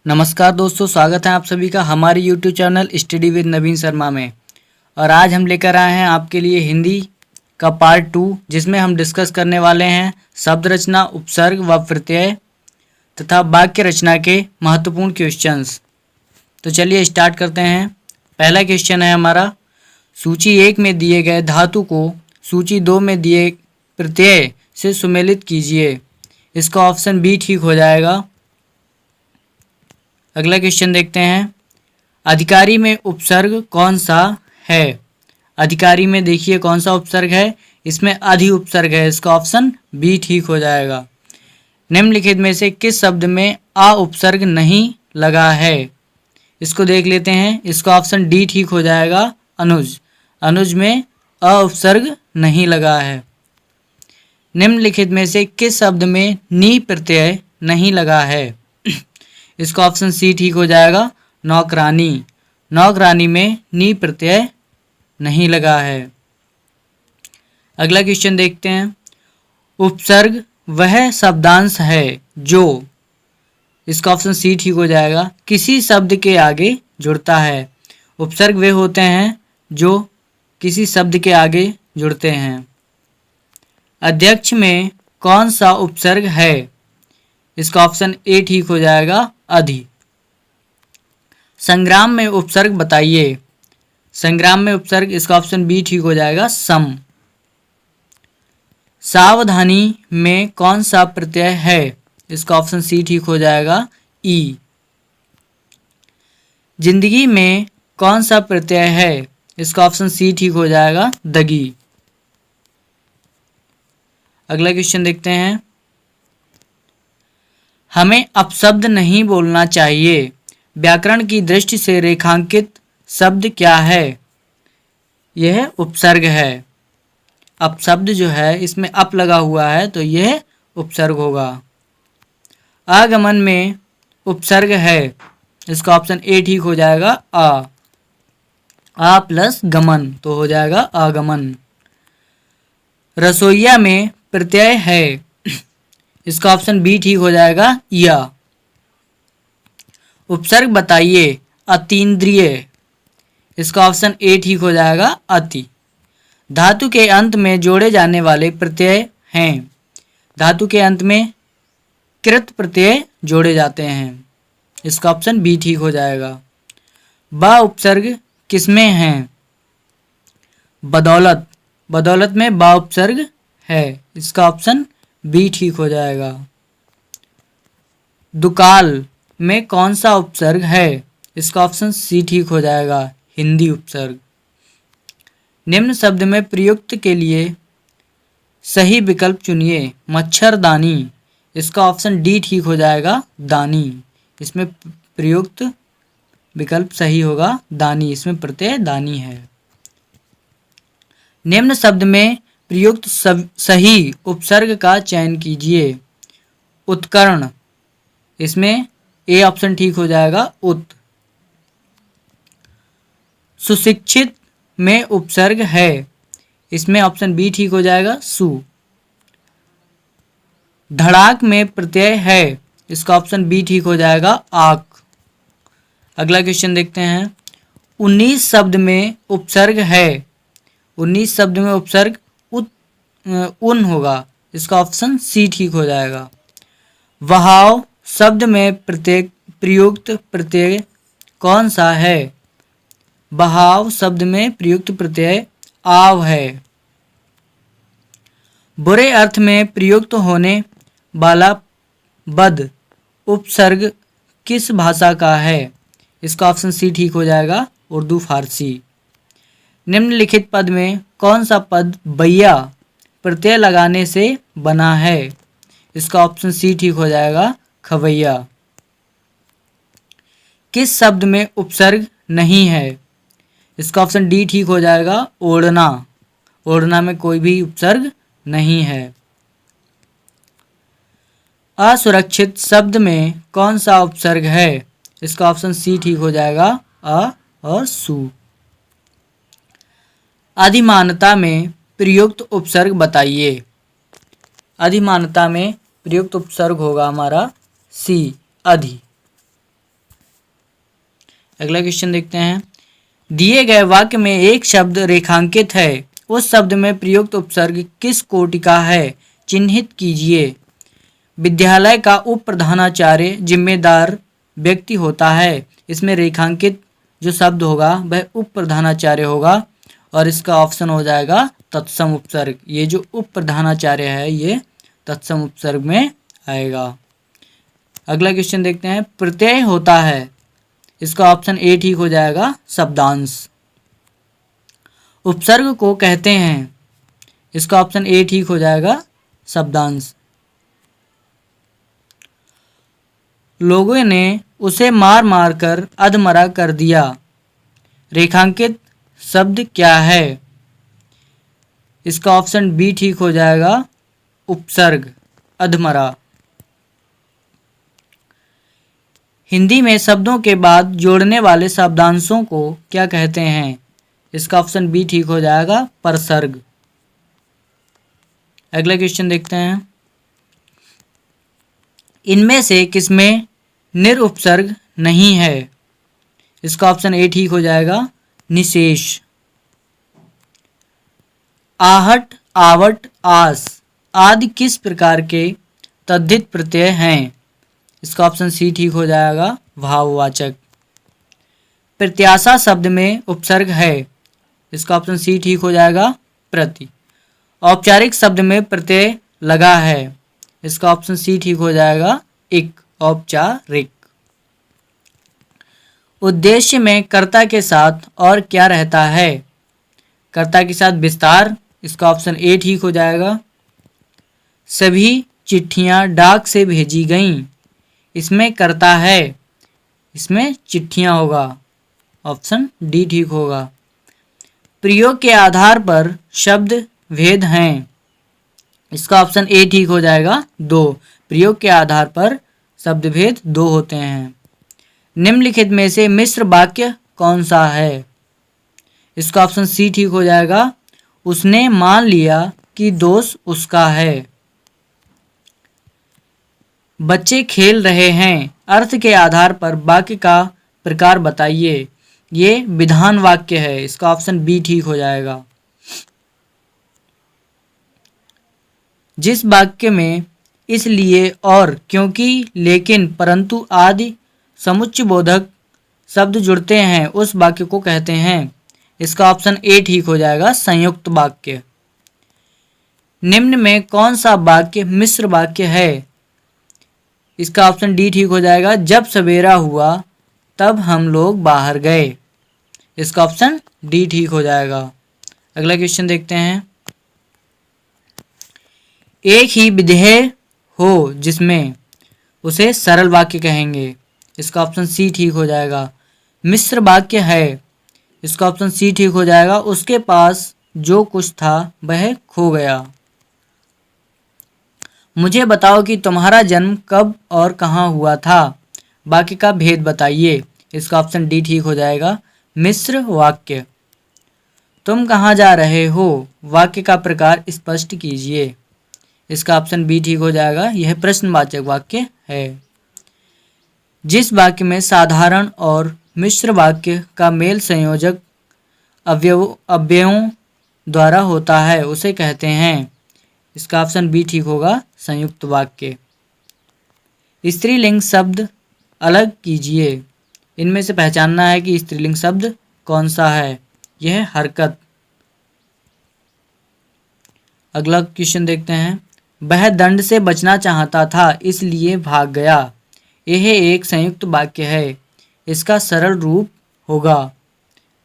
नमस्कार दोस्तों, स्वागत है आप सभी का हमारे यूट्यूब चैनल स्टडी विद नवीन शर्मा में। और आज हम लेकर आए हैं आपके लिए हिंदी का पार्ट 2, जिसमें हम डिस्कस करने वाले हैं शब्द रचना, उपसर्ग व प्रत्यय तथा वाक्य रचना के महत्वपूर्ण क्वेश्चंस। तो चलिए स्टार्ट करते हैं। पहला क्वेश्चन है हमारा, सूची 1 में दिए गए धातु को सूची 2 में दिए प्रत्यय से सुमेलित कीजिए। इसका ऑप्शन बी ठीक हो जाएगा। अगला क्वेश्चन देखते हैं, अधिकारी में उपसर्ग कौन सा है। अधिकारी में देखिए कौन सा उपसर्ग है, इसमें अधि उपसर्ग है। इसका ऑप्शन बी ठीक हो जाएगा। निम्नलिखित में से किस शब्द में आ उपसर्ग नहीं लगा है, इसको देख लेते हैं। इसका ऑप्शन डी ठीक हो जाएगा, अनुज। अनुज में अ उपसर्ग नहीं लगा है। निम्नलिखित में से किस शब्द में नी प्रत्यय नहीं लगा है, इसका ऑप्शन सी ठीक हो जाएगा, नौकरानी। नौकरानी में नी प्रत्यय नहीं लगा है। अगला क्वेश्चन देखते हैं, उपसर्ग वह शब्दांश है जो, इसका ऑप्शन सी ठीक हो जाएगा, किसी शब्द के आगे जुड़ता है। उपसर्ग वे होते हैं जो किसी शब्द के आगे जुड़ते हैं। अध्यक्ष में कौन सा उपसर्ग है, इसका ऑप्शन ए ठीक हो जाएगा, अधि। संग्राम में उपसर्ग बताइए। संग्राम में उपसर्ग, इसका ऑप्शन बी ठीक हो जाएगा, सम। सावधानी में कौन सा प्रत्यय है, इसका ऑप्शन सी ठीक हो जाएगा, ई। जिंदगी में कौन सा प्रत्यय है, इसका ऑप्शन सी ठीक हो जाएगा, दगी। अगला क्वेश्चन देखते हैं, हमें अपशब्द नहीं बोलना चाहिए। व्याकरण की दृष्टि से रेखांकित शब्द क्या है, यह उपसर्ग है। अपशब्द जो है इसमें अप लगा हुआ है तो यह उपसर्ग होगा। आगमन में उपसर्ग है, इसका ऑप्शन ए ठीक हो जाएगा, आ प्लस गमन तो हो जाएगा आगमन। रसोईया में प्रत्यय है, इसका ऑप्शन बी ठीक हो जाएगा, या। उपसर्ग बताइए, अतीन्द्रिय। इसका ऑप्शन ए ठीक हो जाएगा, अति। धातु के अंत में जोड़े जाने वाले प्रत्यय हैं। धातु के अंत में कृत प्रत्यय जोड़े जाते हैं। इसका ऑप्शन बी ठीक हो जाएगा। बा उपसर्ग किसमें है, बदौलत। बदौलत में बा उपसर्ग है। इसका ऑप्शन बी ठीक हो जाएगा। दुकाल में कौन सा उपसर्ग है, इसका ऑप्शन सी ठीक हो जाएगा, हिंदी उपसर्ग। निम्न शब्द में प्रयुक्त के लिए सही विकल्प चुनिए। मच्छरदानी, इसका ऑप्शन डी ठीक हो जाएगा, दानी। इसमें प्रयुक्त विकल्प सही होगा, दानी। इसमें प्रत्यय दानी है। निम्न शब्द में प्रयुक्त सही उपसर्ग का चयन कीजिए। उत्कर्ण, इसमें ए ऑप्शन ठीक हो जाएगा, उत। सुशिक्षित में उपसर्ग है, इसमें ऑप्शन बी ठीक हो जाएगा, सु। धड़ाक में प्रत्यय है, इसका ऑप्शन बी ठीक हो जाएगा, आक। अगला क्वेश्चन देखते हैं, 19 शब्द में उपसर्ग है। 19 शब्द में उपसर्ग उन होगा। इसका ऑप्शन सी ठीक हो जाएगा। वहाव शब्द में प्रयुक्त प्रत्यय कौन सा है, बहाव शब्द में प्रयुक्त प्रत्यय आव है। बुरे अर्थ में प्रयुक्त होने वाला बद उपसर्ग किस भाषा का है, इसका ऑप्शन सी ठीक हो जाएगा, उर्दू फारसी। निम्नलिखित पद में कौन सा पद बैया प्रत्यय लगाने से बना है, इसका ऑप्शन सी ठीक हो जाएगा, खवैया। किस शब्द में उपसर्ग नहीं है, इसका ऑप्शन डी ठीक हो जाएगा, ओढ़ना। ओढ़ना में कोई भी उपसर्ग नहीं है। असुरक्षित शब्द में कौन सा उपसर्ग है, इसका ऑप्शन सी ठीक हो जाएगा, अ और सु। अधिमानता में प्रयुक्त उपसर्ग बताइए। अधिमानता में प्रयुक्त उपसर्ग होगा हमारा सी, अधि। अगला क्वेश्चन देखते हैं। दिए गए वाक्य में एक शब्द रेखांकित है, उस शब्द में प्रयुक्त उपसर्ग किस कोटि का है, चिन्हित कीजिए। विद्यालय का उप प्रधानाचार्य जिम्मेदार व्यक्ति होता है। इसमें रेखांकित जो शब्द होगा वह उप प्रधानाचार्य होगा और इसका ऑप्शन हो जाएगा तत्सम उपसर्ग। ये जो उप प्रधानाचार्य है ये तत्सम उपसर्ग में आएगा। अगला क्वेश्चन देखते हैं। प्रत्यय होता है, इसका ऑप्शन ए ठीक हो जाएगा शब्दांश। उपसर्ग को कहते हैं, इसका ऑप्शन ए ठीक हो जाएगा शब्दांश। लोगों ने उसे मार मार कर अधमरा कर दिया, रेखांकित शब्द क्या है, इसका ऑप्शन बी ठीक हो जाएगा उपसर्ग अधमरा। हिंदी में शब्दों के बाद जोड़ने वाले शब्दांशों को क्या कहते हैं, इसका ऑप्शन बी ठीक हो जाएगा परसर्ग। अगला क्वेश्चन देखते हैं। इनमें से किसमें निरुपसर्ग नहीं है, इसका ऑप्शन ए ठीक हो जाएगा निशेष। आहट, आवट, आस आदि किस प्रकार के तद्धित प्रत्यय हैं, इसका ऑप्शन सी ठीक हो जाएगा भाववाचक। प्रत्याशा शब्द में उपसर्ग है, इसका ऑप्शन सी ठीक हो जाएगा प्रति। औपचारिक शब्द में प्रत्यय लगा है, इसका ऑप्शन सी ठीक हो जाएगा इक औपचारिक। उद्देश्य में कर्ता के साथ और क्या रहता है, कर्ता के साथ विस्तार, इसका ऑप्शन ए ठीक हो जाएगा। सभी चिट्ठियां डाक से भेजी गईं, इसमें कर्ता है, इसमें चिट्ठियां होगा, ऑप्शन डी ठीक होगा। प्रयोग के आधार पर शब्द भेद हैं, इसका ऑप्शन ए ठीक हो जाएगा दो। प्रयोग के आधार पर शब्द भेद दो होते हैं। निम्नलिखित में से मिश्र वाक्य कौन सा है, इसका ऑप्शन सी ठीक हो जाएगा उसने मान लिया कि दोष उसका है। बच्चे खेल रहे हैं, अर्थ के आधार पर वाक्य का प्रकार बताइए। ये विधान वाक्य है, इसका ऑप्शन बी ठीक हो जाएगा। जिस वाक्य में इसलिए और क्योंकि लेकिन परंतु आदि समुच्चयबोधक शब्द जुड़ते हैं उस वाक्य को कहते हैं, इसका ऑप्शन ए ठीक हो जाएगा संयुक्त वाक्य। निम्न में कौन सा वाक्य मिश्र वाक्य है, इसका ऑप्शन डी ठीक हो जाएगा जब सवेरा हुआ तब हम लोग बाहर गए, इसका ऑप्शन डी ठीक हो जाएगा। अगला क्वेश्चन देखते हैं। एक ही विधेय हो जिसमें उसे सरल वाक्य कहेंगे, इसका ऑप्शन सी ठीक हो जाएगा। मिश्र वाक्य है, इसका ऑप्शन सी ठीक हो जाएगा उसके पास जो कुछ था वह खो गया। मुझे बताओ कि तुम्हारा जन्म कब और कहाँ हुआ था, वाक्य का भेद बताइए, इसका ऑप्शन डी ठीक हो जाएगा मिश्र वाक्य। तुम कहाँ जा रहे हो, वाक्य का प्रकार स्पष्ट कीजिए, इसका ऑप्शन बी ठीक हो जाएगा यह प्रश्नवाचक वाक्य है। जिस वाक्य में साधारण और मिश्र वाक्य का मेल संयोजक अवयवों द्वारा होता है उसे कहते हैं, इसका ऑप्शन बी ठीक होगा संयुक्त वाक्य। स्त्रीलिंग शब्द अलग कीजिए, इनमें से पहचानना है कि स्त्रीलिंग शब्द कौन सा है, यह हरकत। अगला क्वेश्चन देखते हैं। वह दंड से बचना चाहता था इसलिए भाग गया, यह एक संयुक्त वाक्य है, इसका सरल रूप होगा,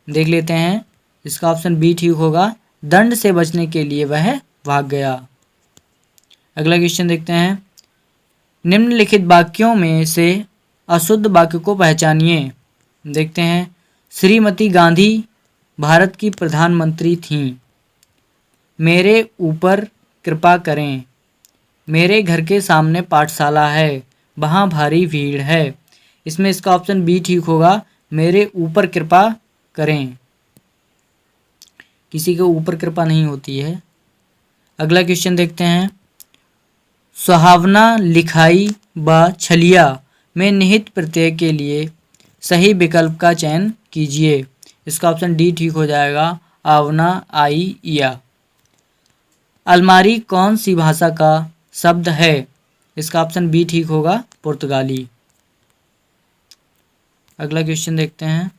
देख लेते हैं, इसका ऑप्शन बी ठीक होगा दंड से बचने के लिए वह भाग गया। अगला क्वेश्चन देखते हैं। निम्नलिखित वाक्यों में से अशुद्ध वाक्य को पहचानिए, देखते हैं। श्रीमती गांधी भारत की प्रधानमंत्री थीं, मेरे ऊपर कृपा करें, मेरे घर के सामने पाठशाला है, वहाँ भारी भीड़ है, इसमें इसका ऑप्शन बी ठीक होगा मेरे ऊपर कृपा करें, किसी के ऊपर कृपा नहीं होती है। अगला क्वेश्चन देखते हैं। सुहावना, लिखाई व छलिया में निहित प्रत्यय के लिए सही विकल्प का चयन कीजिए। इसका ऑप्शन डी ठीक हो जाएगा, आवना, आई, या। अलमारी कौन सी भाषा का शब्द है? इसका ऑप्शन बी ठीक होगा, पुर्तगाली। अगला क्वेश्चन देखते हैं।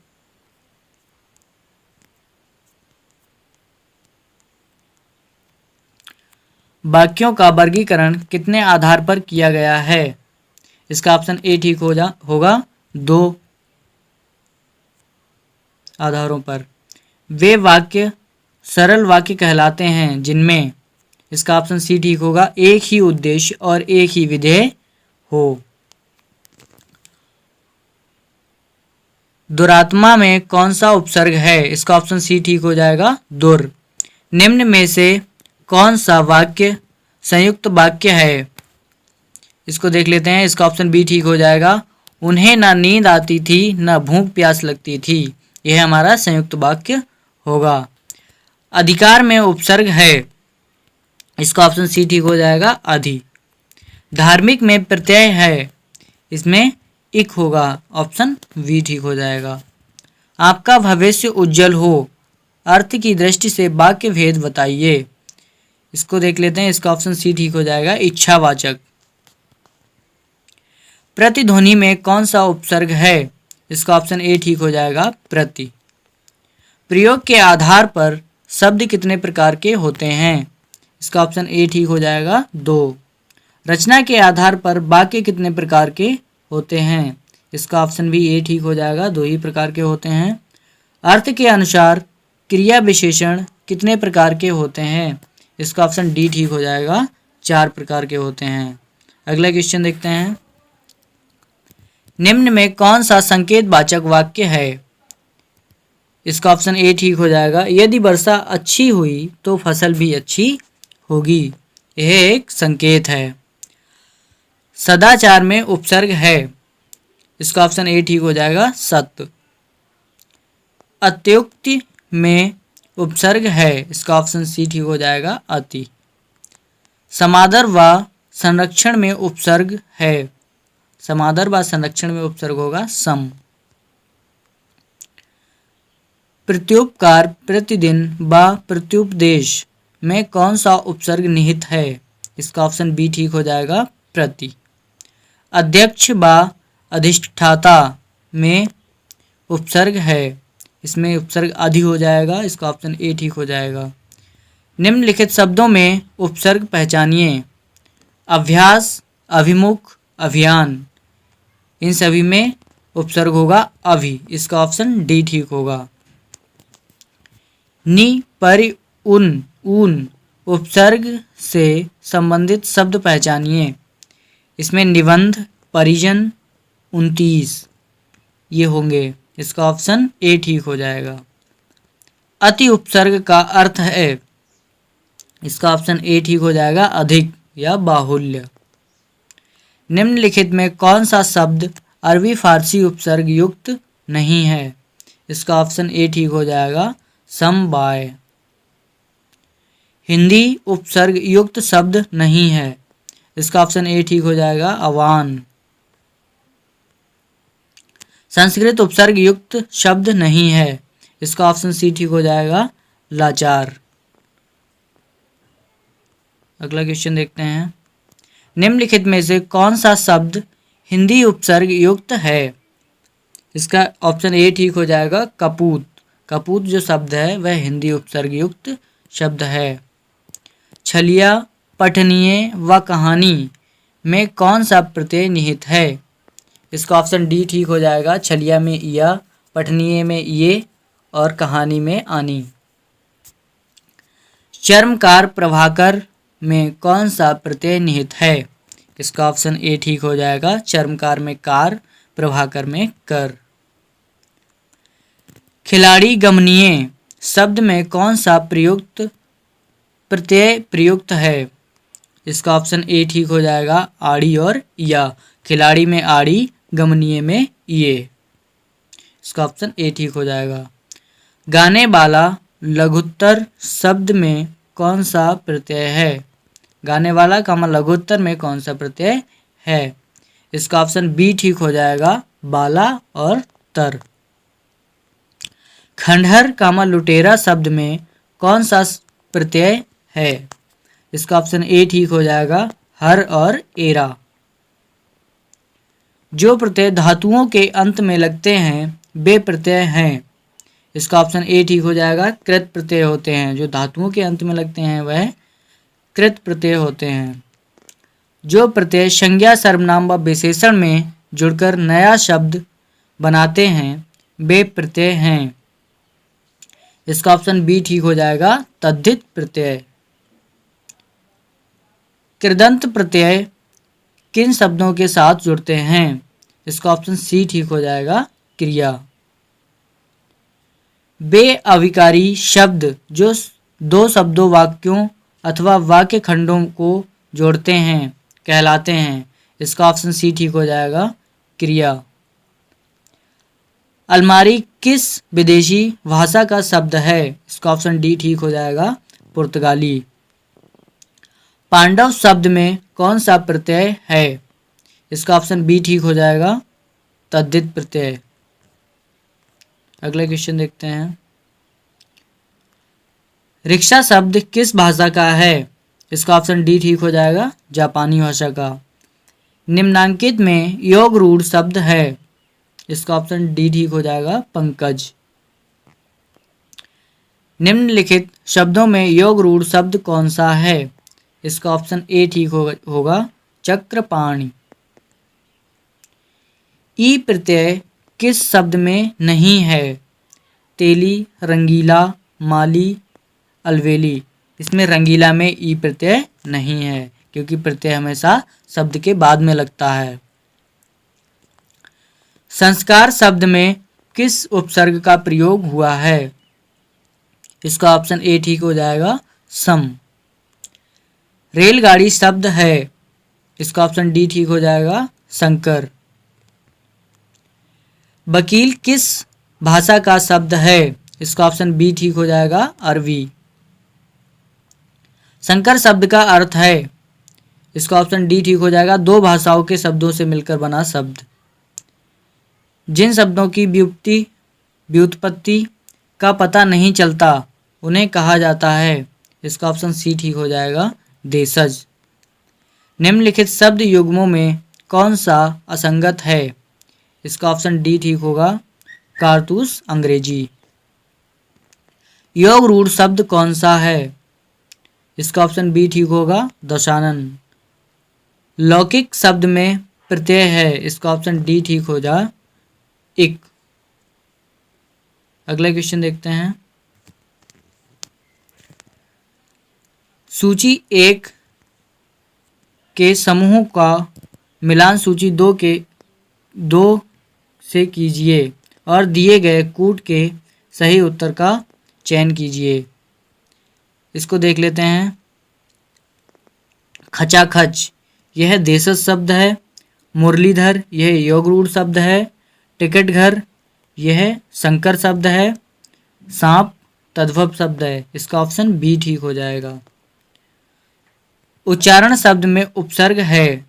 वाक्यों का वर्गीकरण कितने आधार पर किया गया है? इसका ऑप्शन ए ठीक होगा, 2 आधारों पर। वे वाक्य सरल वाक्य कहलाते हैं जिनमें, इसका ऑप्शन सी ठीक होगा, एक ही उद्देश्य और एक ही विधेय हो। दुरात्मा में कौन सा उपसर्ग है? इसका ऑप्शन सी ठीक हो जाएगा, दुर। निम्न में से कौन सा वाक्य संयुक्त वाक्य है? इसको देख लेते हैं। इसका ऑप्शन बी ठीक हो जाएगा, उन्हें ना नींद आती थी न भूख प्यास लगती थी। यह हमारा संयुक्त वाक्य होगा। अधिकार में उपसर्ग है? इसका ऑप्शन सी ठीक हो जाएगा, अधि। धार्मिक में प्रत्यय है? इसमें इक होगा, ऑप्शन वी ठीक हो जाएगा। आपका भविष्य उज्जवल हो, अर्थ की दृष्टि से वाक्य भेद बताइए। इसको देख लेते हैं। इसका ऑप्शन सी ठीक हो जाएगा, इच्छावाचक। प्रतिध्वनि में कौन सा उपसर्ग है? इसका ऑप्शन ए ठीक हो जाएगा, प्रति। प्रयोग के आधार पर शब्द कितने प्रकार के होते हैं? इसका ऑप्शन ए ठीक हो जाएगा, 2। रचना के आधार पर वाक्य कितने प्रकार के होते हैं? इसका ऑप्शन भी ए ठीक हो जाएगा, 2 ही प्रकार के होते हैं। अर्थ के अनुसार क्रिया विशेषण कितने प्रकार के होते हैं? इसका ऑप्शन डी ठीक हो जाएगा, 4 प्रकार के होते हैं। अगला क्वेश्चन देखते हैं। निम्न में कौन सा संकेतवाचक वाक्य है? इसका ऑप्शन ए ठीक हो जाएगा, यदि वर्षा अच्छी हुई तो फसल भी अच्छी होगी। यह एक संकेत है। सदाचार में उपसर्ग है? इसका ऑप्शन ए ठीक हो जाएगा, सत्य। अत्युक्ति में उपसर्ग है? इसका ऑप्शन सी ठीक हो जाएगा, अति। समादर व संरक्षण में उपसर्ग है? समादर व संरक्षण में उपसर्ग होगा, सम। प्रत्युपकार, प्रतिदिन व प्रत्युपदेश में कौन सा उपसर्ग निहित है? इसका ऑप्शन बी ठीक हो जाएगा, प्रति। अध्यक्ष व अधिष्ठाता में उपसर्ग है? इसमें उपसर्ग अधि हो जाएगा। इसका ऑप्शन ए ठीक हो जाएगा। निम्नलिखित शब्दों में उपसर्ग पहचानिए। अभ्यास, अभिमुख, अभियान, इन सभी में उपसर्ग होगा अभि। इसका ऑप्शन डी ठीक होगा। नि, परि, उन, ऊन उपसर्ग से संबंधित शब्द पहचानिए। इसमें निबंध, परिजन, 29 ये होंगे। इसका ऑप्शन ए ठीक हो जाएगा। अति उपसर्ग का अर्थ है? इसका ऑप्शन ए ठीक हो जाएगा, अधिक या बाहुल्य। निम्नलिखित में कौन सा शब्द अरबी फारसी उपसर्ग युक्त नहीं है? इसका ऑप्शन ए ठीक हो जाएगा, समवाय। हिंदी उपसर्ग युक्त शब्द नहीं है? इसका ऑप्शन ए ठीक हो जाएगा, अवान। संस्कृत उपसर्ग युक्त शब्द नहीं है? इसका ऑप्शन सी ठीक हो जाएगा, लाचार। अगला क्वेश्चन देखते हैं। निम्नलिखित में से कौन सा शब्द हिंदी उपसर्ग युक्त है? इसका ऑप्शन ए ठीक हो जाएगा, कपूत। कपूत जो शब्द है वह हिंदी उपसर्ग युक्त शब्द है। छलिया, पठनीय व कहानी में कौन सा प्रत्यय निहित है? इसका ऑप्शन डी ठीक हो जाएगा, छलिया में या, पठनीय में ये और कहानी में आनी। चर्मकार, प्रभाकर में कौन सा प्रत्यय निहित है? इसका ऑप्शन ए ठीक हो जाएगा, चर्मकार में कार, प्रभाकर में कर। खिलाड़ी, गमनीय शब्द में कौन सा प्रयुक्त प्रत्यय प्रयुक्त है? इसका ऑप्शन ए ठीक हो जाएगा, आड़ी और या। खिलाड़ी में आड़ी, गमनीय में ये। इसका ऑप्शन ए ठीक हो जाएगा। गाने वाला लघुत्तर शब्द में कौन सा प्रत्यय है? गाने वाला का लघुत्तर में कौन सा प्रत्यय है? इसका ऑप्शन बी ठीक हो जाएगा, बाला और उत्तर। खंडहर कामा लुटेरा शब्द में कौन सा प्रत्यय है? इसका ऑप्शन ए ठीक हो जाएगा, हर और एरा। जो प्रत्यय धातुओं के अंत में लगते हैं वे प्रत्यय हैं। इसका ऑप्शन ए ठीक हो जाएगा, कृत प्रत्यय होते हैं। जो धातुओं के अंत में लगते हैं वह कृत प्रत्यय होते हैं। जो प्रत्यय संज्ञा सर्वनाम व विशेषण में जुड़कर नया शब्द बनाते हैं वे प्रत्यय हैं। इसका ऑप्शन बी ठीक हो जाएगा, तद्धित प्रत्यय। कृदंत प्रत्यय किन शब्दों के साथ जुड़ते हैं? इसका ऑप्शन सी ठीक हो जाएगा, क्रिया। वे अविकारी शब्द जो दो शब्दों, वाक्यों अथवा वाक्य खंडों को जोड़ते हैं कहलाते हैं। इसका ऑप्शन सी ठीक हो जाएगा, क्रिया। अलमारी किस विदेशी भाषा का शब्द है? इसका ऑप्शन डी ठीक हो जाएगा, पुर्तगाली। पांडव शब्द में कौन सा प्रत्यय है? इसका ऑप्शन बी ठीक हो जाएगा, तद्धित प्रत्यय। अगला क्वेश्चन देखते हैं। रिक्शा शब्द किस भाषा का है? इसका ऑप्शन डी ठीक हो जाएगा, जापानी भाषा का। निम्नांकित में योग रूढ़ शब्द है। इसका ऑप्शन डी ठीक हो जाएगा, पंकज। निम्नलिखित शब्दों में योग रूढ़ शब्द कौन सा है? इसका ऑप्शन ए ठीक होगा, चक्रपाणि। ई प्रत्यय किस शब्द में नहीं है? तेली, रंगीला, माली, अलवेली। इसमें रंगीला में ई प्रत्यय नहीं है क्योंकि प्रत्यय हमेशा शब्द के बाद में लगता है। संस्कार शब्द में किस उपसर्ग का प्रयोग हुआ है? इसका ऑप्शन ए ठीक हो जाएगा, सम। रेलगाड़ी शब्द है। इसका ऑप्शन डी ठीक हो जाएगा, शंकर। वकील किस भाषा का शब्द है? इसका ऑप्शन बी ठीक हो जाएगा, अरबी। संकर शब्द का अर्थ है। इसका ऑप्शन डी ठीक हो जाएगा, दो भाषाओं के शब्दों से मिलकर बना शब्द। जिन शब्दों की व्युत्पत्ति का पता नहीं चलता उन्हें कहा जाता है। इसका ऑप्शन सी ठीक हो जाएगा, देशज। निम्नलिखित शब्द युग्मों में कौन सा असंगत है? इसका ऑप्शन डी ठीक होगा, कारतूस, अंग्रेजी। योग रूढ़ शब्द कौन सा है? इसका ऑप्शन बी ठीक होगा, दशानन। लौकिक शब्द में प्रत्यय है। इसका ऑप्शन डी ठीक हो जा, इक। अगला क्वेश्चन देखते हैं। सूची 1 के समूहों का मिलान सूची 2 से कीजिए और दिए गए कूट के सही उत्तर का चयन कीजिए। इसको देख लेते हैं। खचाखच यह देशज शब्द है। मुरलीधर यह योग रूढ़ शब्द है। टिकट घर यह संकर शब्द है। सांप तद्भव शब्द है। इसका ऑप्शन बी ठीक हो जाएगा। उच्चारण शब्द में उपसर्ग है।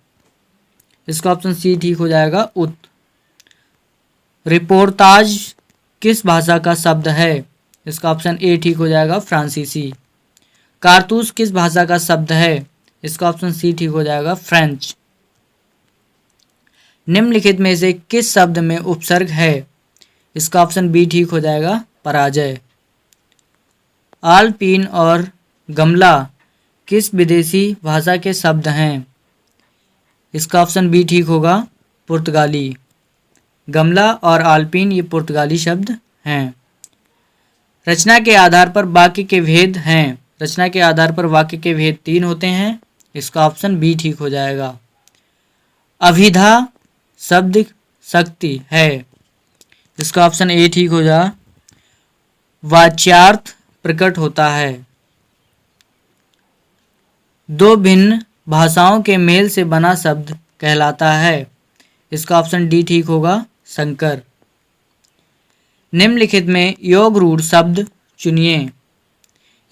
इसका ऑप्शन सी ठीक हो जाएगा, उत। रिपोर्टाज किस भाषा का शब्द है? इसका ऑप्शन ए ठीक हो जाएगा, फ्रांसीसी। कारतूस किस भाषा का शब्द है? इसका ऑप्शन सी ठीक हो जाएगा, फ्रेंच। निम्नलिखित में से किस शब्द में उपसर्ग है? इसका ऑप्शन बी ठीक हो जाएगा, पराजय। आलपीन और गमला किस विदेशी भाषा के शब्द हैं? इसका ऑप्शन बी ठीक होगा, पुर्तगाली। गमला और आलपीन ये पुर्तगाली शब्द हैं। रचना के आधार पर वाक्य के भेद हैं। रचना के आधार पर वाक्य के भेद 3 होते हैं। इसका ऑप्शन बी ठीक हो जाएगा। अभिधा शब्द शक्ति है। इसका ऑप्शन ए ठीक हो जा। वाच्यार्थ प्रकट होता है। दो भिन्न भाषाओं के मेल से बना शब्द कहलाता है। इसका ऑप्शन डी ठीक होगा, संकर। निम्नलिखित में योग रूढ़ शब्द चुनिए।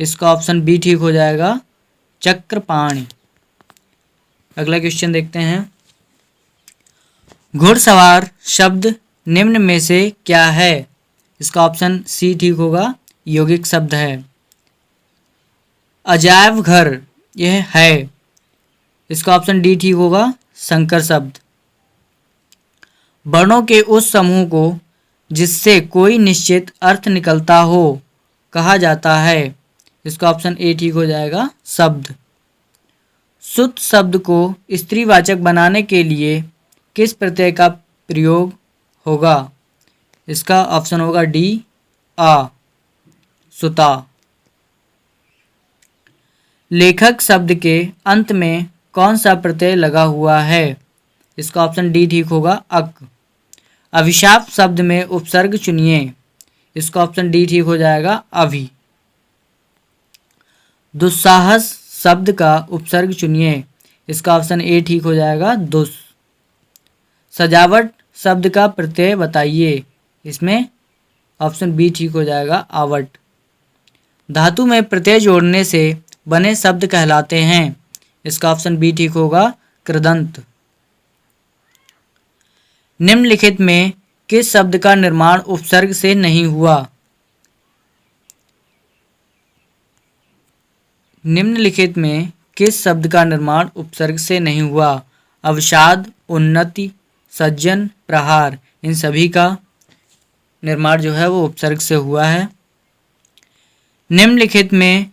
इसका ऑप्शन बी ठीक हो जाएगा, चक्रपाणि। अगला क्वेश्चन देखते हैं। घुड़सवार शब्द निम्न में से क्या है? इसका ऑप्शन सी ठीक होगा, यौगिक शब्द है। अजायब घर, यह है। इसका ऑप्शन डी ठीक होगा, संकर शब्द। वर्णों के उस समूह को जिससे कोई निश्चित अर्थ निकलता हो कहा जाता है। इसका ऑप्शन ए ठीक हो जाएगा, शब्द। सुत शब्द को स्त्रीवाचक बनाने के लिए किस प्रत्यय का प्रयोग होगा? इसका ऑप्शन होगा डी, आ, सुता। लेखक शब्द के अंत में कौन सा प्रत्यय लगा हुआ है? इसका ऑप्शन डी ठीक होगा, अक। अभिशाप शब्द में उपसर्ग चुनिए। इसका ऑप्शन डी ठीक हो जाएगा, अभि। दुस्साहस शब्द का उपसर्ग चुनिए। इसका ऑप्शन ए ठीक हो जाएगा, दुस। सजावट शब्द का प्रत्यय बताइए। इसमें ऑप्शन बी ठीक हो जाएगा, आवट। धातु में प्रत्यय जोड़ने से बने शब्द कहलाते हैं। इसका ऑप्शन बी ठीक होगा, कृदंत। निम्नलिखित में किस शब्द का निर्माण उपसर्ग से नहीं हुआ? निम्नलिखित में किस शब्द का निर्माण उपसर्ग से नहीं हुआ? अवसाद, उन्नति, सज्जन, प्रहार, इन सभी का निर्माण जो है वो उपसर्ग से हुआ है। निम्नलिखित में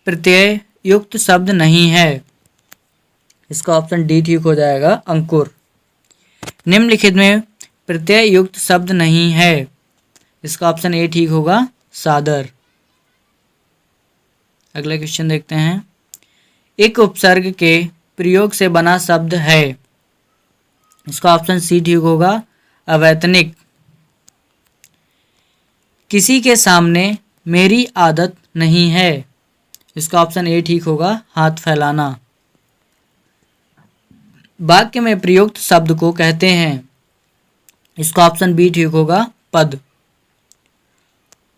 प्रत्यय युक्त शब्द नहीं है। इसका ऑप्शन डी ठीक हो जाएगा, अंकुर। निम्नलिखित में प्रत्यय युक्त शब्द नहीं है। इसका ऑप्शन ए ठीक होगा, सादर। अगला क्वेश्चन देखते हैं। एक उपसर्ग के प्रयोग से बना शब्द है। इसका ऑप्शन सी ठीक होगा, अवैतनिक। किसी के सामने मेरी आदत नहीं है। इसका ऑप्शन ए ठीक होगा, हाथ फैलाना। वाक्य में प्रयुक्त शब्द को कहते हैं। इसका ऑप्शन बी ठीक होगा, पद।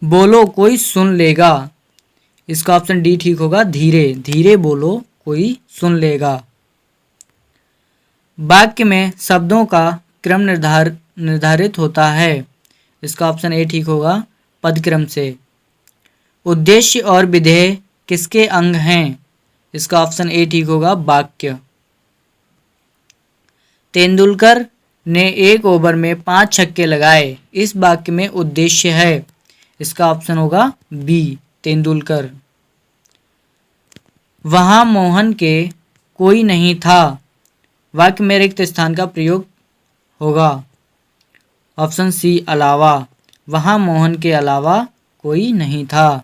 बोलो कोई सुन लेगा। इसका ऑप्शन डी ठीक होगा, धीरे। धीरे बोलो कोई सुन लेगा। वाक्य में शब्दों का क्रम निर्धारित होता है। इसका ऑप्शन ए ठीक होगा, पदक्रम से। उद्देश्य और विधेय किसके अंग हैं? इसका ऑप्शन ए ठीक होगा, वाक्य। तेंदुलकर ने एक ओवर में 5 छक्के लगाए। इस वाक्य में उद्देश्य है। इसका ऑप्शन होगा बी, तेंदुलकर। वहां मोहन के कोई नहीं था। वाक्य में रिक्त स्थान का प्रयोग होगा। ऑप्शन सी, अलावा। वहां मोहन के अलावा कोई नहीं था।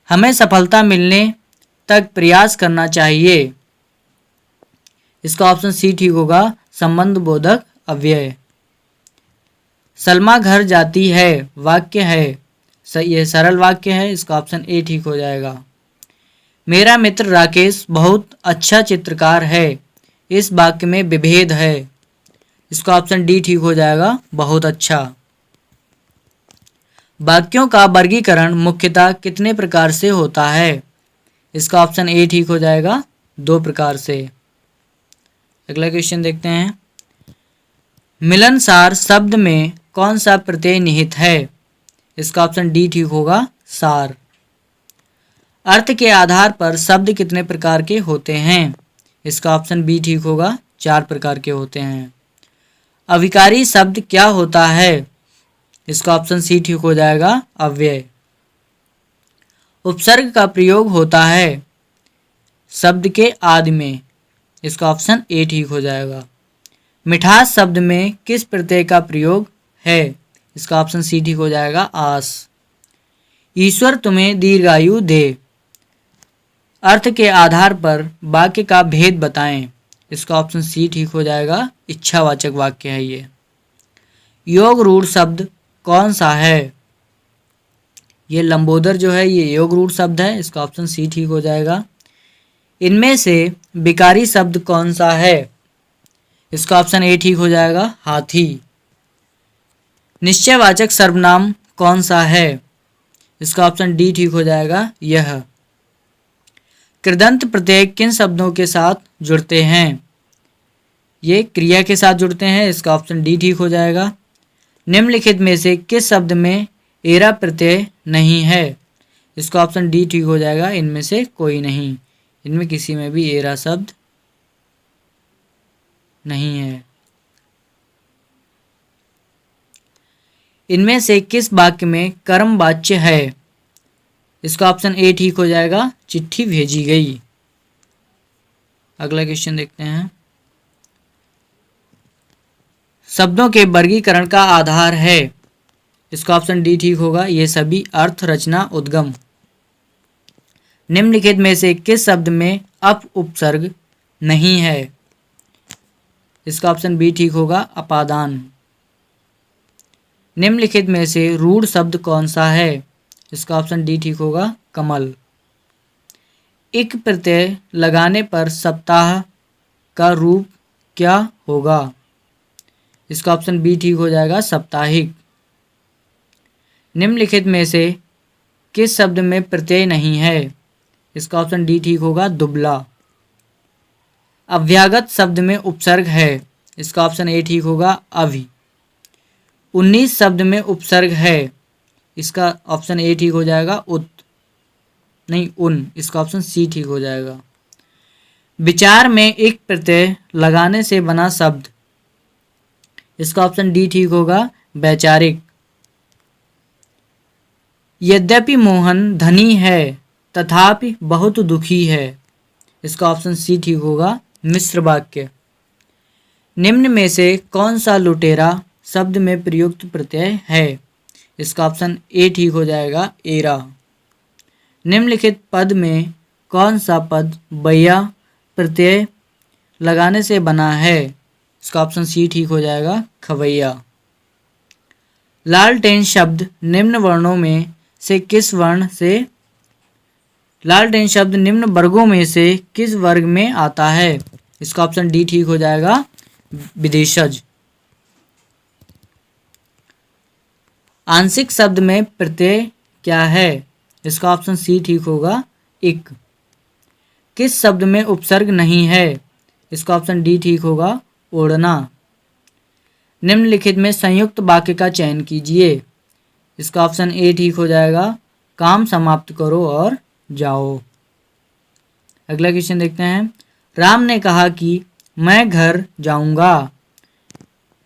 हमें सफलता मिलने तक प्रयास करना चाहिए। इसका ऑप्शन सी ठीक होगा, संबंध बोधक अव्यय। सलमा घर जाती है वाक्य है। यह सरल वाक्य है। इसका ऑप्शन ए ठीक हो जाएगा। मेरा मित्र राकेश बहुत अच्छा चित्रकार है। इस वाक्य में विभेद है। इसका ऑप्शन डी ठीक हो जाएगा, बहुत अच्छा। वाक्यों का वर्गीकरण मुख्यतः कितने प्रकार से होता है? इसका ऑप्शन ए ठीक हो जाएगा, 2 प्रकार से। अगला क्वेश्चन देखते हैं। मिलनसार शब्द में कौन सा प्रत्यय निहित है? इसका ऑप्शन डी ठीक होगा, सार। अर्थ के आधार पर शब्द कितने प्रकार के होते हैं? इसका ऑप्शन बी ठीक होगा, 4 प्रकार के होते हैं। अविकारी शब्द क्या होता है? इसका ऑप्शन सी ठीक हो जाएगा, अव्यय। उपसर्ग का प्रयोग होता है शब्द के आदि में। इसका ऑप्शन ए ठीक हो जाएगा। मिठास शब्द में किस प्रत्यय का प्रयोग है? इसका ऑप्शन सी ठीक हो जाएगा, आस। ईश्वर तुम्हें दीर्घायु दे। अर्थ के आधार पर वाक्य का भेद बताएं। इसका ऑप्शन सी ठीक हो जाएगा, इच्छावाचक वाक्य है ये। योग रूढ़ शब्द कौन सा है? ये लंबोदर जो है ये योग रूढ़ शब्द है। इसका ऑप्शन सी ठीक हो जाएगा। इनमें से विकारी शब्द कौन सा है? इसका ऑप्शन ए ठीक हो जाएगा, हाथी। निश्चयवाचक सर्वनाम कौन सा है? इसका ऑप्शन डी ठीक हो जाएगा, यह। कृदंत प्रत्यय किन शब्दों के साथ जुड़ते हैं? ये क्रिया के साथ जुड़ते हैं, इसका ऑप्शन डी ठीक हो जाएगा। निम्नलिखित में से किस शब्द में एरा प्रत्यय नहीं है? इसका ऑप्शन डी ठीक हो जाएगा, इनमें से कोई नहीं, इनमें किसी में भी एरा शब्द नहीं है। इनमें से किस वाक्य में कर्म वाच्य है? इसका ऑप्शन ए ठीक हो जाएगा, चिट्ठी भेजी गई। अगला क्वेश्चन देखते हैं। शब्दों के वर्गीकरण का आधार है? इसका ऑप्शन डी ठीक होगा, ये सभी अर्थ, रचना, उद्गम। निम्नलिखित में से किस शब्द में अप उपसर्ग नहीं है? इसका ऑप्शन बी ठीक होगा, अपादान। निम्नलिखित में से रूढ़ शब्द कौन सा है? इसका ऑप्शन डी ठीक होगा, कमल। इक प्रत्यय लगाने पर सप्ताह का रूप क्या होगा? इसका ऑप्शन बी ठीक हो जाएगा, साप्ताहिक। निम्नलिखित में से किस शब्द में प्रत्यय नहीं है? इसका ऑप्शन डी ठीक होगा, दुबला। अव्यागत शब्द में उपसर्ग है? इसका ऑप्शन ए ठीक होगा, अभि। 19 शब्द में उपसर्ग है? इसका ऑप्शन ए ठीक हो जाएगा, उन। इसका ऑप्शन सी ठीक हो जाएगा। विचार में एक प्रत्यय लगाने से बना शब्द? इसका ऑप्शन डी ठीक होगा, वैचारिक। यद्यपि मोहन धनी है तथापि बहुत दुखी है? इसका ऑप्शन सी ठीक होगा, मिश्र वाक्य। निम्न में से कौन सा लुटेरा शब्द में प्रयुक्त प्रत्यय है? इसका ऑप्शन ए ठीक हो जाएगा, एरा। निम्नलिखित पद में कौन सा पद बैया प्रत्यय लगाने से बना है? इसका ऑप्शन सी ठीक हो जाएगा, खवैया। लालटेन शब्द निम्न वर्णों में से किस वर्ण से लालटेन शब्द निम्न वर्गों में से किस वर्ग में आता है? इसका ऑप्शन डी ठीक हो जाएगा, विदेशज। आंशिक शब्द में प्रत्यय क्या है? इसका ऑप्शन सी ठीक होगा, इक। किस शब्द में उपसर्ग नहीं है? इसका ऑप्शन डी ठीक होगा, ओढ़ना। निम्नलिखित में संयुक्त वाक्य का चयन कीजिए। इसका ऑप्शन ए ठीक हो जाएगा, काम समाप्त करो और जाओ। अगला क्वेश्चन देखते हैं। राम ने कहा कि मैं घर जाऊंगा।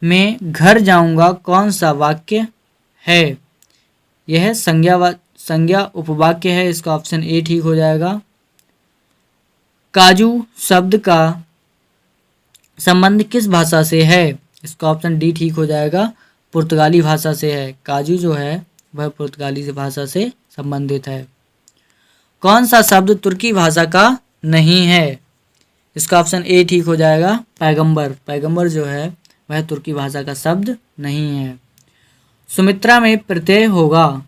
मैं घर जाऊंगा कौन सा वाक्य है? यह संज्ञा उपवाक्य है, इसका ऑप्शन ए ठीक हो जाएगा। काजू शब्द का संबंध किस भाषा से है? इसका ऑप्शन डी ठीक हो जाएगा, पुर्तगाली भाषा से है। काजू जो है वह पुर्तगाली भाषा से संबंधित है। कौन सा शब्द तुर्की भाषा का नहीं है? इसका ऑप्शन ए ठीक हो जाएगा, पैगंबर। पैगंबर जो है वह तुर्की भाषा का शब्द नहीं है। सुमित्रा में प्रत्यय होगा?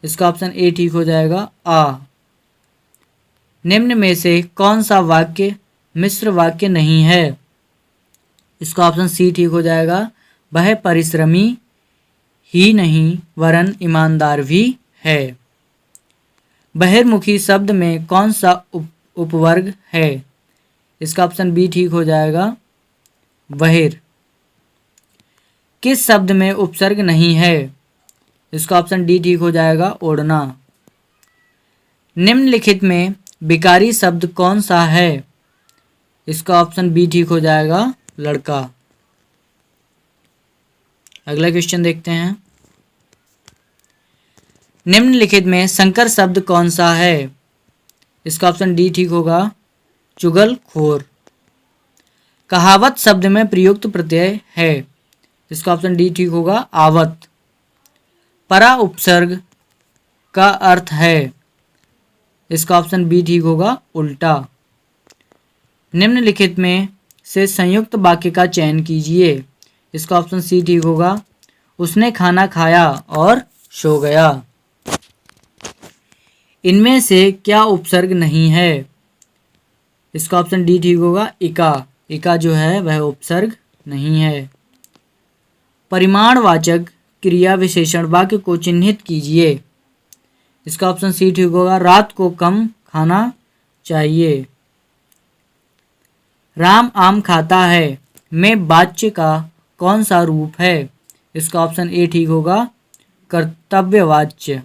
इसका ऑप्शन ए ठीक हो जाएगा, आ। निम्न में से कौन सा वाक्य मिश्र वाक्य नहीं है? इसका ऑप्शन सी ठीक हो जाएगा, वह परिश्रमी ही नहीं वरन ईमानदार भी है। बहिर्मुखी शब्द में कौन सा उपवर्ग है? इसका ऑप्शन बी ठीक हो जाएगा, बहिर। किस शब्द में उपसर्ग नहीं है? इसका ऑप्शन डी ठीक हो जाएगा, ओढ़ना। निम्नलिखित में विकारी शब्द कौन सा है? इसका ऑप्शन बी ठीक हो जाएगा, लड़का। अगला क्वेश्चन देखते हैं। निम्नलिखित में संकर शब्द कौन सा है? इसका ऑप्शन डी ठीक होगा, चुगलखोर। कहावत शब्द में प्रयुक्त प्रत्यय है? इसका ऑप्शन डी ठीक होगा, आवत। परा उपसर्ग का अर्थ है? इसका ऑप्शन बी ठीक होगा, उल्टा। निम्नलिखित में से संयुक्त वाक्य का चयन कीजिए। इसका ऑप्शन सी ठीक होगा, उसने खाना खाया और सो गया। इनमें से क्या उपसर्ग नहीं है? इसका ऑप्शन डी ठीक होगा, इका। इका जो है वह उपसर्ग नहीं है। परिमाणवाचक क्रिया विशेषण वाक्य को चिन्हित कीजिए। इसका ऑप्शन सी ठीक होगा, रात को कम खाना चाहिए। राम आम खाता है में वाच्य का कौन सा रूप है? इसका ऑप्शन ए ठीक होगा, कर्तव्यवाच्य।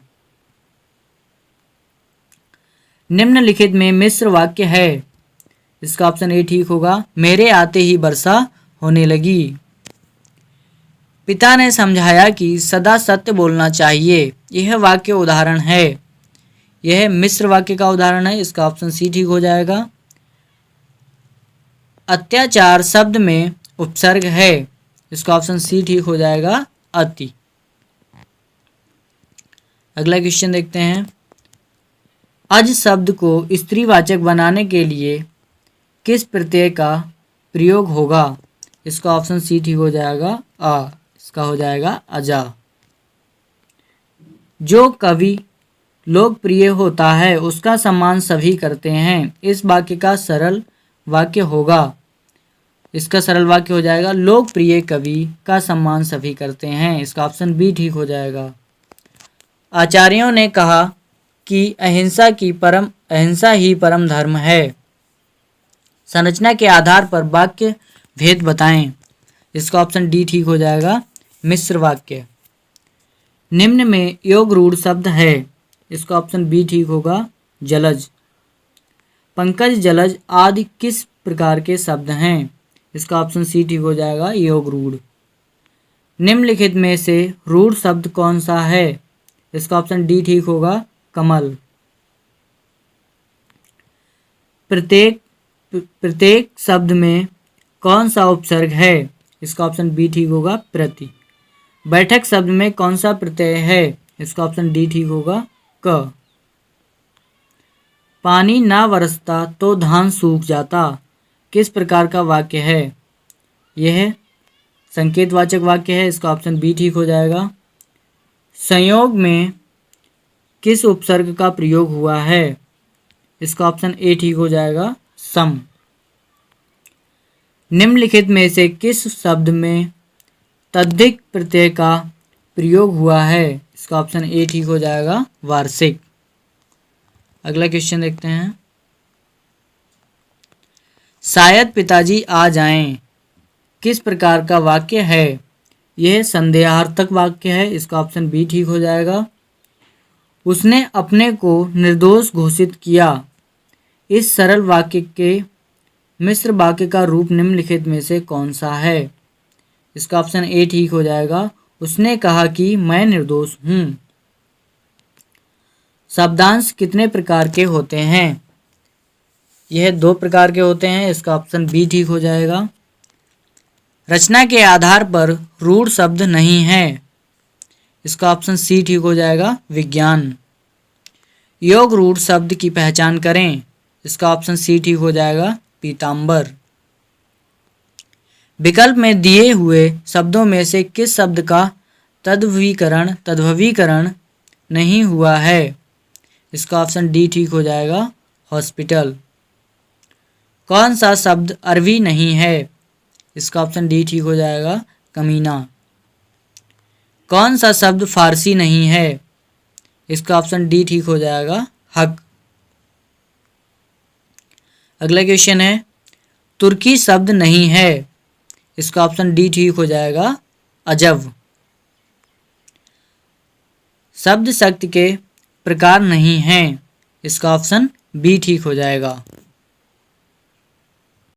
निम्नलिखित में मिश्र वाक्य है। इसका ऑप्शन ए ठीक होगा, मेरे आते ही वर्षा होने लगी। पिता ने समझाया कि सदा सत्य बोलना चाहिए। यह वाक्य उदाहरण है। यह मिश्र वाक्य का उदाहरण है। इसका ऑप्शन सी ठीक हो जाएगा। अत्याचार शब्द में उपसर्ग है। इसका ऑप्शन सी ठीक हो जाएगा, अति। अगला क्वेश्चन देखते हैं। अज शब्द को स्त्रीवाचक बनाने के लिए किस प्रत्यय का प्रयोग होगा? इसका ऑप्शन सी ठीक हो जाएगा, अ। इसका हो जाएगा अजा। जो कवि लोकप्रिय होता है उसका सम्मान सभी करते हैं। इस वाक्य का सरल वाक्य होगा। इसका सरल वाक्य हो जाएगा, लोकप्रिय कवि का सम्मान सभी करते हैं। इसका ऑप्शन बी ठीक हो जाएगा। आचार्यों ने कहा कि अहिंसा ही परम धर्म है। संरचना के आधार पर वाक्य भेद बताएं। इसका ऑप्शन डी ठीक हो जाएगा, मिश्र वाक्य। निम्न में योग रूढ़ शब्द है। इसका ऑप्शन बी ठीक होगा, जलज। पंकज, जलज आदि किस प्रकार के शब्द हैं? इसका ऑप्शन सी ठीक हो जाएगा, योग रूढ़। निम्नलिखित में से रूढ़ शब्द कौन सा है? इसका ऑप्शन डी ठीक होगा, कमल। प्रत्येक शब्द में कौन सा उपसर्ग है? इसका ऑप्शन बी ठीक होगा, प्रति। बैठक शब्द में कौन सा प्रत्यय है? इसका ऑप्शन डी ठीक होगा, क। पानी ना बरसता तो धान सूख जाता किस प्रकार का वाक्य है? यह संकेतवाचक वाक्य है। इसका ऑप्शन बी ठीक हो जाएगा। संयोग में किस उपसर्ग का प्रयोग हुआ है? इसका ऑप्शन ए ठीक हो जाएगा, सम। निम्नलिखित में से किस शब्द में तद्धित प्रत्यय का प्रयोग हुआ है? इसका ऑप्शन ए ठीक हो जाएगा, वार्षिक। अगला क्वेश्चन देखते हैं। शायद पिताजी आ जाएं किस प्रकार का वाक्य है? यह संदेहार्थक वाक्य है। इसका ऑप्शन बी ठीक हो जाएगा। उसने अपने को निर्दोष घोषित किया। इस सरल वाक्य के मिश्र वाक्य का रूप निम्नलिखित में से कौन सा है? इसका ऑप्शन ए ठीक हो जाएगा, उसने कहा कि मैं निर्दोष हूं। शब्दांश कितने प्रकार के होते हैं? यह 2 प्रकार के होते हैं। इसका ऑप्शन बी ठीक हो जाएगा। रचना के आधार पर रूढ़ शब्द नहीं है। इसका ऑप्शन सी ठीक हो जाएगा, विज्ञान। योग रूढ़ शब्द की पहचान करें। इसका ऑप्शन सी ठीक हो जाएगा, पीताम्बर। विकल्प में दिए हुए शब्दों में से किस शब्द का तद्भवीकरण नहीं हुआ है? इसका ऑप्शन डी ठीक हो जाएगा, हॉस्पिटल। कौन सा शब्द अरबी नहीं है? इसका ऑप्शन डी ठीक हो जाएगा, कमीना। कौन सा शब्द फारसी नहीं है? इसका ऑप्शन डी ठीक हो जाएगा, हक। अगला क्वेश्चन है, तुर्की शब्द नहीं है। इसका ऑप्शन डी ठीक हो जाएगा, अजब। शब्द शक्ति के प्रकार नहीं हैं। इसका ऑप्शन बी ठीक हो जाएगा।